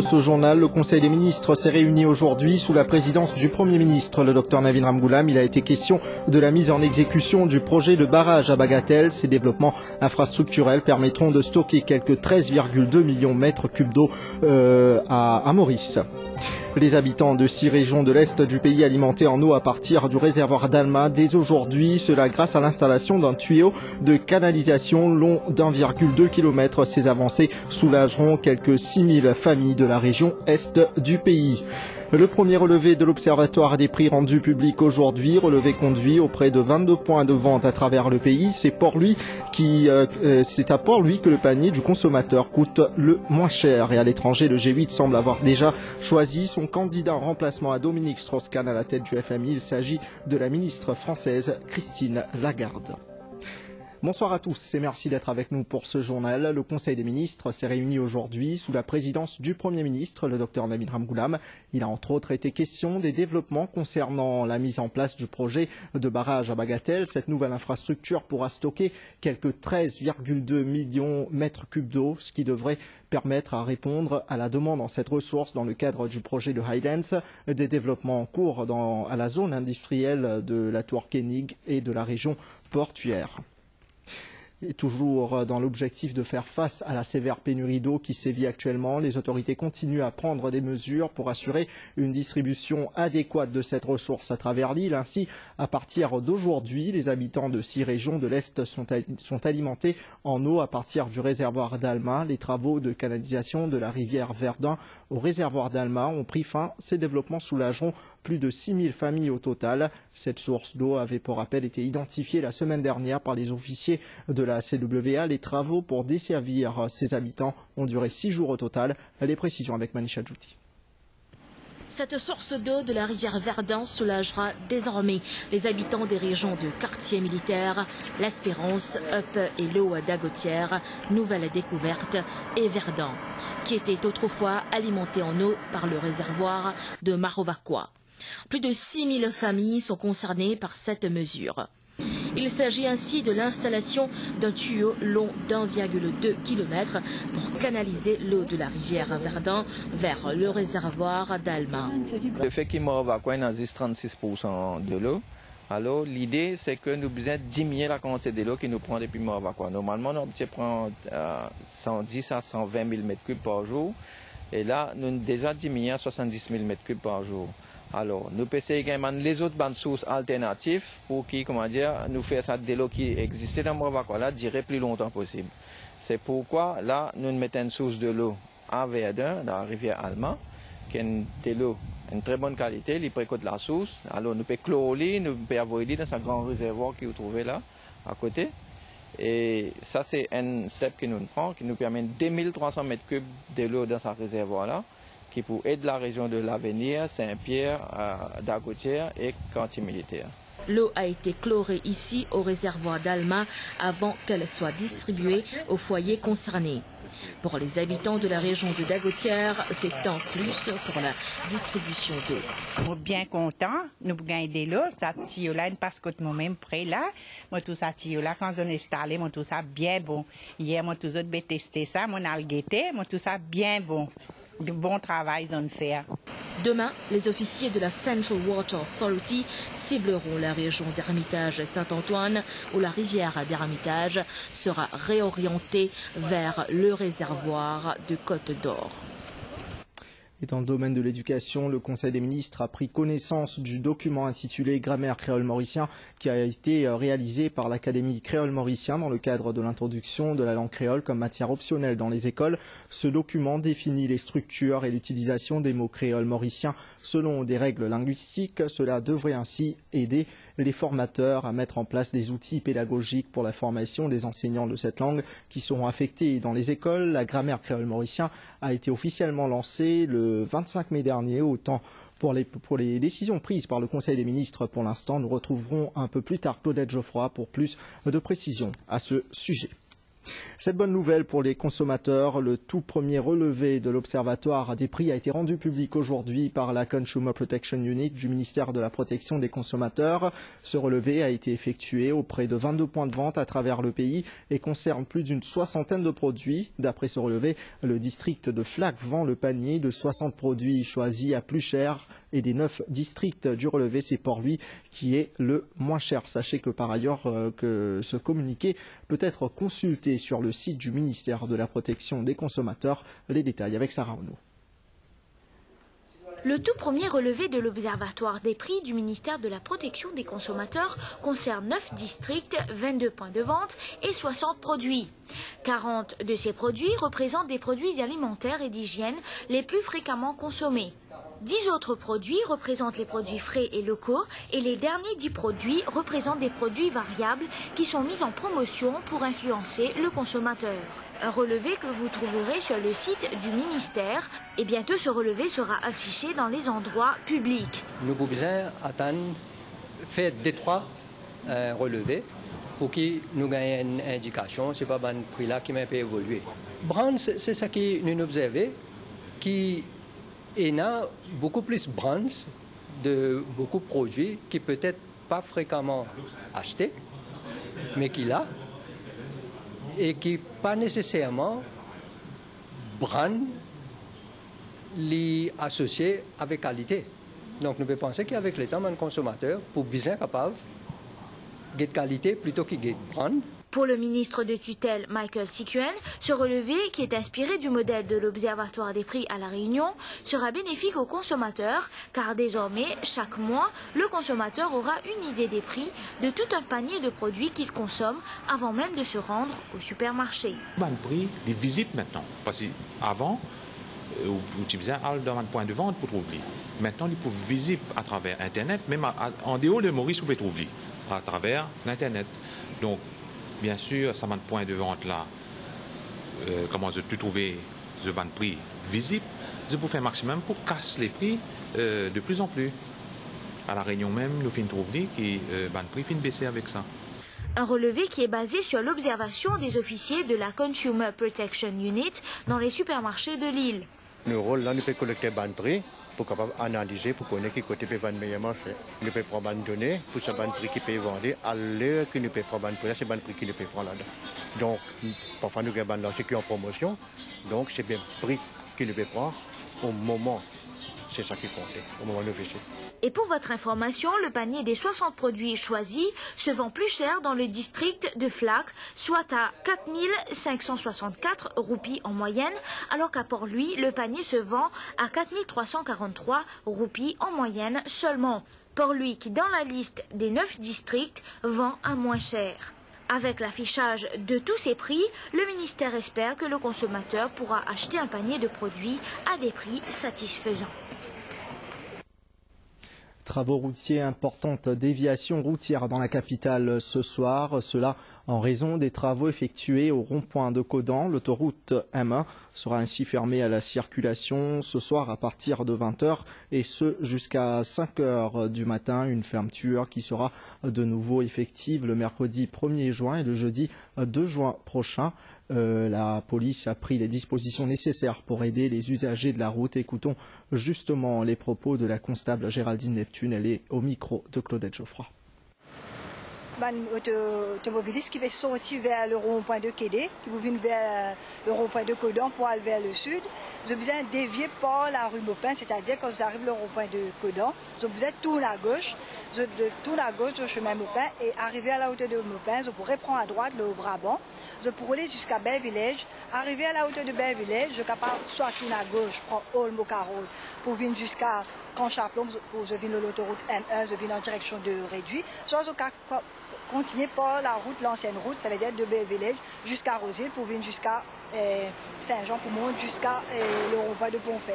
Ce journal, le Conseil des ministres s'est réuni aujourd'hui sous la présidence du Premier ministre, le Dr Navin Ramgoolam. Il a été question de la mise en exécution du projet de barrage à Bagatelle. Ces développements infrastructurels permettront de stocker quelques 13,2 millions de mètres cubes d'eau à Maurice. Les habitants de 6 régions de l'Est du pays alimentés en eau à partir du réservoir d'Alma dès aujourd'hui, cela grâce à l'installation d'un tuyau de canalisation long d'1,2 km. Ces avancées soulageront quelques 6000 familles de la région Est du pays. Le premier relevé de l'Observatoire des prix rendu public aujourd'hui, relevé conduit auprès de 22 points de vente à travers le pays. C'est à Port-Louis que le panier du consommateur coûte le moins cher. Et à l'étranger, le G8 semble avoir déjà choisi son candidat en remplacement à Dominique Strauss-Kahn à la tête du FMI. Il s'agit de la ministre française Christine Lagarde. Bonsoir à tous et merci d'être avec nous pour ce journal. Le Conseil des ministres s'est réuni aujourd'hui sous la présidence du Premier ministre, le Dr Navin Ramgoolam. Il a entre autres été question des développements concernant la mise en place du projet de barrage à Bagatelle. Cette nouvelle infrastructure pourra stocker quelques 13,2 millions de mètres cubes d'eau, ce qui devrait permettre à répondre à la demande en cette ressource dans le cadre du projet de Highlands, des développements en cours à la zone industrielle de la Tour-Kenig et de la région portuaire. Et toujours dans l'objectif de faire face à la sévère pénurie d'eau qui sévit actuellement, les autorités continuent à prendre des mesures pour assurer une distribution adéquate de cette ressource à travers l'île. Ainsi, à partir d'aujourd'hui, les habitants de 6 régions de l'Est sont alimentés en eau à partir du réservoir d'Alma. Les travaux de canalisation de la rivière Verdun au réservoir d'Alma ont pris fin. Ces développements soulageront plus de 6000 familles au total. Cette source d'eau avait pour rappel été identifiée la semaine dernière par les officiers de la CWA. Les travaux pour desservir ses habitants ont duré 6 jours au total. Les précisions avec Manisha Djouti. Cette source d'eau de la rivière Verdun soulagera désormais les habitants des régions de quartier militaire, l'Espérance, Up et l'eau d'Agotière, Nouvelle Découverte et Verdun, qui étaient autrefois alimentés en eau par le réservoir de Marovakwa. Plus de 6000 familles sont concernées par cette mesure. Il s'agit ainsi de l'installation d'un tuyau long d'1,2 km pour canaliser l'eau de la rivière Verdun vers le réservoir d'Alma. Effectivement, Marovakwa existe 36% de l'eau. Alors l'idée c'est que nous devons diminuer la quantité de l'eau qui nous prend depuis Marovakwa. Normalement, nous prenons 110 à 120 000 m3 par jour. Et là, nous avons déjà diminué à 70 000 m3 par jour. Alors, nous pouvons également les autres bandes sources alternatives pour qui, nous faire ça de l'eau qui existait dans Marovakwa là durer plus longtemps possible. C'est pourquoi là, nous mettons une source de l'eau à Verdun, dans la rivière Alma, qui est de l'eau de très bonne qualité, il précote la source. Alors, nous pouvons chlorler, nous pouvons avoir dans un grand réservoir qui est trouvé là, à côté. Et ça, c'est un step que nous prenons, qui nous permet 2300 m3 de l'eau dans ce réservoir là, qui pour aider la région de l'Avenir, Saint-Pierre, d'Agotière et quartier militaire. L'eau a été chlorée ici au réservoir d'Alma avant qu'elle soit distribuée aux foyers concernés. Pour les habitants de la région de Dagotière, c'est en plus pour la distribution d'eau. Nous sommes bien contents, nous gagnons de l'eau, ça tire là, parce que nous-mêmes près là, moi tout ça tire là, quand on est installé, moi tout ça bien bon. Hier, moi tous autres testé ça, moi on a guetté, moi tout ça bien bon. De bon travail, ils ont fait. Demain, les officiers de la Central Water Authority cibleront la région d'Hermitage-Saint-Antoine où la rivière d'Hermitage sera réorientée vers le réservoir de Côte-d'Or. Et dans le domaine de l'éducation, le Conseil des ministres a pris connaissance du document intitulé Grammaire créole mauricien qui a été réalisé par l'Académie créole mauricien dans le cadre de l'introduction de la langue créole comme matière optionnelle dans les écoles. Ce document définit les structures et l'utilisation des mots créole mauriciens selon des règles linguistiques. Cela devrait ainsi aider les formateurs à mettre en place des outils pédagogiques pour la formation des enseignants de cette langue qui seront affectés dans les écoles. La grammaire créole mauricien a été officiellement lancée le 25 mai dernier. Autant pour les décisions prises par le Conseil des ministres pour l'instant. Nous retrouverons un peu plus tard Claudette Geoffroy pour plus de précisions à ce sujet. Cette bonne nouvelle pour les consommateurs, le tout premier relevé de l'Observatoire des prix a été rendu public aujourd'hui par la Consumer Protection Unit du ministère de la Protection des consommateurs. Ce relevé a été effectué auprès de 22 points de vente à travers le pays et concerne plus d'une soixantaine de produits. D'après ce relevé, le district de Flac vend le panier de 60 produits choisis à plus cher et des 9 districts du relevé, c'est Port-Louis qui est le moins cher. Sachez que par ailleurs, que ce communiqué peut être consulté sur le site du ministère de la Protection des consommateurs. Les détails avec Sarah Renaud. Le tout premier relevé de l'Observatoire des prix du ministère de la Protection des consommateurs concerne 9 districts, 22 points de vente et 60 produits. 40 de ces produits représentent des produits alimentaires et d'hygiène les plus fréquemment consommés. 10 autres produits représentent les produits frais et locaux et les derniers 10 produits représentent des produits variables qui sont mis en promotion pour influencer le consommateur. Un relevé que vous trouverez sur le site du ministère et bientôt ce relevé sera affiché dans les endroits publics. Nous pouvons attendre, faire des 3 relevés pour que nous gagnions une indication, ce n'est pas le prix là qui m'a fait évoluer. Brand, c'est ça qui nous observons, qui il y a beaucoup plus de brands, de beaucoup de produits qui peut-être pas fréquemment achetés, mais qui là, et qui pas nécessairement brand les associés avec qualité. Donc nous pouvons penser qu'avec le temps, un consommateur, pour bien capable, de qualité plutôt que de brand. Pour le ministre de tutelle Michael Sikuen, ce relevé, qui est inspiré du modèle de l'Observatoire des prix à La Réunion, sera bénéfique aux consommateurs car désormais, chaque mois, le consommateur aura une idée des prix de tout un panier de produits qu'il consomme avant même de se rendre au supermarché. Le prix est visible maintenant, parce qu'avant, tu faisais dans un point de vente pour trouver. Maintenant, il est visible à travers Internet, même en dehors de Maurice, vous pouvez trouver à travers l'Internet. Donc, bien sûr, ça m'a un point de vente là. Comment je peux trouver ce ban prix visible, je peux faire un maximum pour casser les prix de plus en plus. À La Réunion même, nous finissons trouver que ban prix finit baisser avec ça. Un relevé qui est basé sur l'observation des officiers de la Consumer Protection Unit dans les supermarchés de l'île. Nos rôles là, nous pouvons collecter ban prix pour capable analyser, pour connaître qui côté peut vendre meilleur marché. Nous pouvons prendre des données pour ce ban prix qui peut vendre à l'heure que nous pouvons prendre ban prix, c'est ban prix qui nous peut prendre là-dedans. Donc, parfois nous avons des qui en promotion, donc c'est bien le prix qui nous peut prendre au moment. C'est ça qui compte, au moment de visiter. Et pour votre information, le panier des 60 produits choisis se vend plus cher dans le district de Flac, soit à 4 564 roupies en moyenne, alors qu'à Port-Louis, le panier se vend à 4 343 roupies en moyenne seulement. Port-Louis, qui dans la liste des 9 districts, vend à moins cher. Avec l'affichage de tous ces prix, le ministère espère que le consommateur pourra acheter un panier de produits à des prix satisfaisants. Travaux routiers, importante déviation routière dans la capitale ce soir. Cela en raison des travaux effectués au rond-point de Codan. L'autoroute M1 sera ainsi fermée à la circulation ce soir à partir de 20h et ce jusqu'à 5h du matin. Une fermeture qui sera de nouveau effective le mercredi 1er juin et le jeudi 2 juin prochain. La police a pris les dispositions nécessaires pour aider les usagers de la route. Écoutons justement les propos de la constable Géraldine Neptune. Elle est au micro de Claudette Geoffroy. Automobiliste qui va sortir vers le rond-point de Kédé, qui vous vient vers le rond-point de Codan pour aller vers le sud. Vous avez besoin de dévier par la rue Maupin, c'est-à-dire quand vous arrivez au rond-point de Codan, vous avez besoin de tourner à gauche, tourner à gauche au chemin Maupin et arriver à la hauteur de Maupin, vous pourrez prendre à droite le Brabant, vous pourrez aller jusqu'à Bell Village, arriver à la hauteur de Bell Village, vous êtes capable soit tourner à gauche, prendre Olmo Carole pour venir jusqu'à Camp Chaplon, pour venir de l'autoroute M1, vous venir en direction de Réduit, soit vous continuer par la route, l'ancienne route, ça veut dire de Bell Village jusqu'à Rosille pour venir jusqu'à Saint-Jean pour monter jusqu'à le rond-point de Pontfer.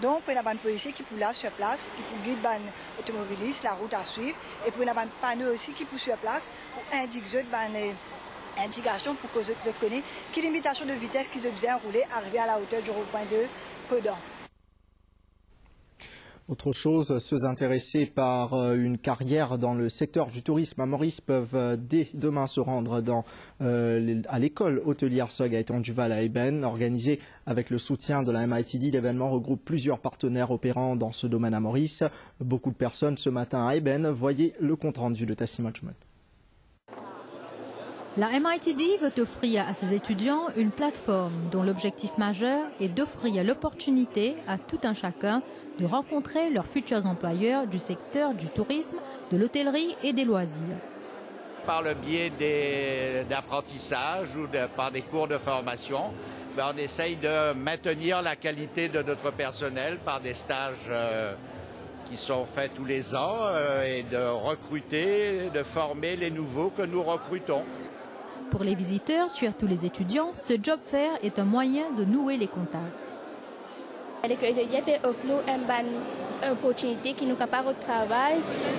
Donc, il y a des policiers qui sont là sur place, qui pour guider les automobilistes, la route à suivre, et puis il y a des panneaux aussi qui sont sur place pour indiquer des indications pour que vous connaissez quelle limitation de vitesse qu'ils ont besoin de rouler, arriver à la hauteur du rond-point de Codan. Autre chose, ceux intéressés par une carrière dans le secteur du tourisme à Maurice peuvent dès demain se rendre à l'école hôtelière Sog à Étang-du-Val à Eben. Organisé avec le soutien de la MITD, l'événement regroupe plusieurs partenaires opérant dans ce domaine à Maurice. Beaucoup de personnes ce matin à Eben. Voyez le compte-rendu de Tassim Ajmal. La MITD veut offrir à ses étudiants une plateforme dont l'objectif majeur est d'offrir l'opportunité à tout un chacun de rencontrer leurs futurs employeurs du secteur du tourisme, de l'hôtellerie et des loisirs. Par le biais d'apprentissage ou par des cours de formation, on essaye de maintenir la qualité de notre personnel par des stages qui sont faits tous les ans et de recruter, de former les nouveaux que nous recrutons. Pour les visiteurs, surtout les étudiants, ce job fair est un moyen de nouer les contacts. Les étudiants peuvent offrir une opportunité qui nous capable de travail,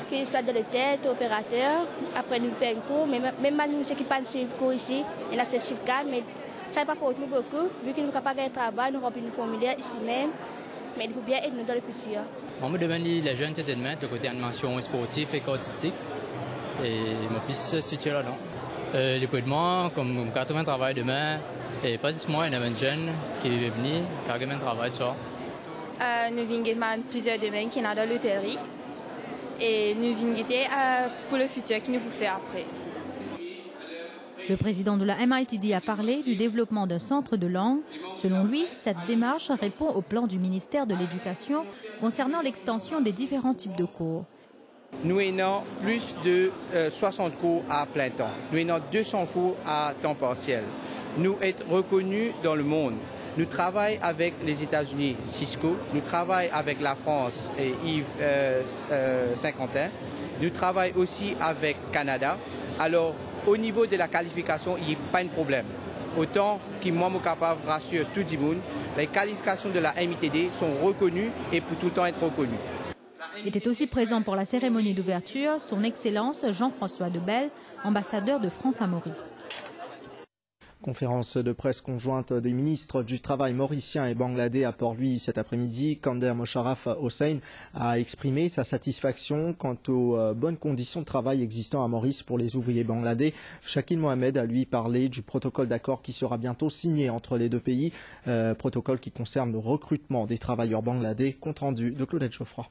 que ce soit de l'hôtel, opérateur, après nous faire un cours, même ceux qui passent le cours ici, il y a un certificat, mais ça n'est pas pour nous beaucoup, vu que nous sommes capables de travail, nous remplissons une formulaire ici même, mais il faut bien aider nous dans le culture. On me demande les jeunes entertainment, le côté animation sportive et artistique, et mon fils se situe là-dedans. L'équipement, comme 80 travail demain, et pas juste moi, il y a un jeune qui est venu, qui a un travail sur. Nous venons plusieurs domaines qui sont dans l'hôtellerie et nous venons pour le futur qui nous peut faire après. Le président de la MITD a parlé du développement d'un centre de langue. Selon lui, cette démarche répond au plan du ministère de l'Éducation concernant l'extension des différents types de cours. Nous avons plus de 60 cours à plein temps. Nous avons 200 cours à temps partiel. Nous sommes reconnus dans le monde. Nous travaillons avec les États-Unis, Cisco. Nous travaillons avec la France et Yves Saint-Quentin. Nous travaillons aussi avec Canada. Alors, au niveau de la qualification, il n'y a pas de problème. Autant que moi, je suis capable de rassurer tout le monde, les qualifications de la MITD sont reconnues et pour tout le temps être reconnues. Était aussi présent pour la cérémonie d'ouverture son Excellence Jean-François Debelle, ambassadeur de France à Maurice. Conférence de presse conjointe des ministres du Travail mauricien et bangladais à Port-Louis cet après-midi. Kander Mosharraf Hossein a exprimé sa satisfaction quant aux bonnes conditions de travail existant à Maurice pour les ouvriers bangladais. Shakil Mohamed a lui parlé du protocole d'accord qui sera bientôt signé entre les deux pays, protocole qui concerne le recrutement des travailleurs bangladais. Compte rendu de Claudette Geoffroy.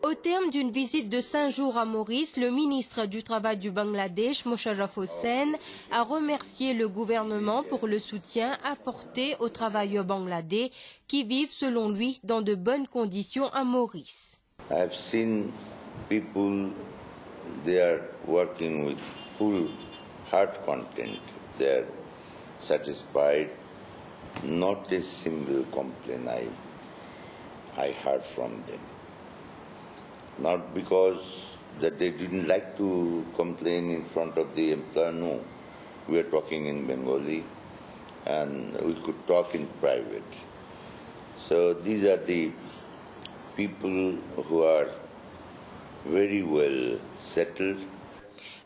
Au terme d'une visite de 5 jours à Maurice, le ministre du Travail du Bangladesh, Mosharraf Hossein, a remercié le gouvernement pour le soutien apporté aux travailleurs bangladais qui vivent, selon lui, dans de bonnes conditions à Maurice. I have seen people, they are working with full heart content. They are satisfied. Not a single complaint I heard from them. Not because that they didn't like to complain in front of the employer, no. We are talking in Bengali and we could talk in private. So these are the people who are very well settled.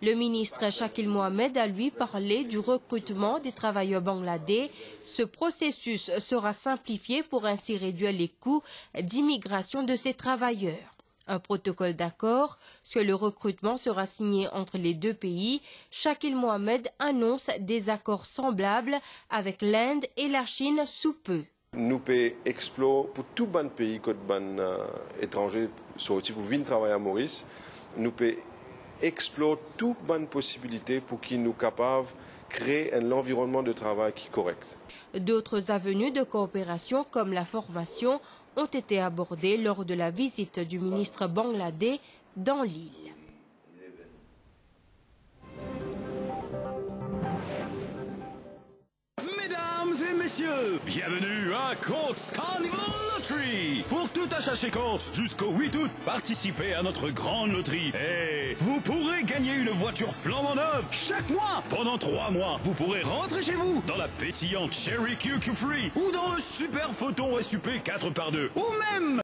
Le ministre Shakil Mohamed a lui parlé du recrutement des travailleurs bangladais. Ce processus sera simplifié pour ainsi réduire les coûts d'immigration de ces travailleurs. Un protocole d'accord sur le recrutement sera signé entre les deux pays. Shakil Mohamed annonce des accords semblables avec l'Inde et la Chine sous peu. Nous pouvons explorer pour tout bon pays, que bon étranger, pour venir travailler à Maurice, nous pouvons explorer toute bonne possibilité pour qu'ils nous capables de créer un environnement de travail qui est correct. D'autres avenues de coopération comme la formation ont été abordées lors de la visite du ministre bangladais dans l'île. Mesdames et messieurs, bienvenue à Courts Carnival Lottery. Pour tout achat chez Courts jusqu'au 8 août, participez à notre grande loterie. Et vous pourrez gagner une voiture flambant neuve chaque mois. Pendant 3 mois, vous pourrez rentrer chez vous dans la pétillante Cherry QQ Free ou dans le super photon SUP 4x2 ou même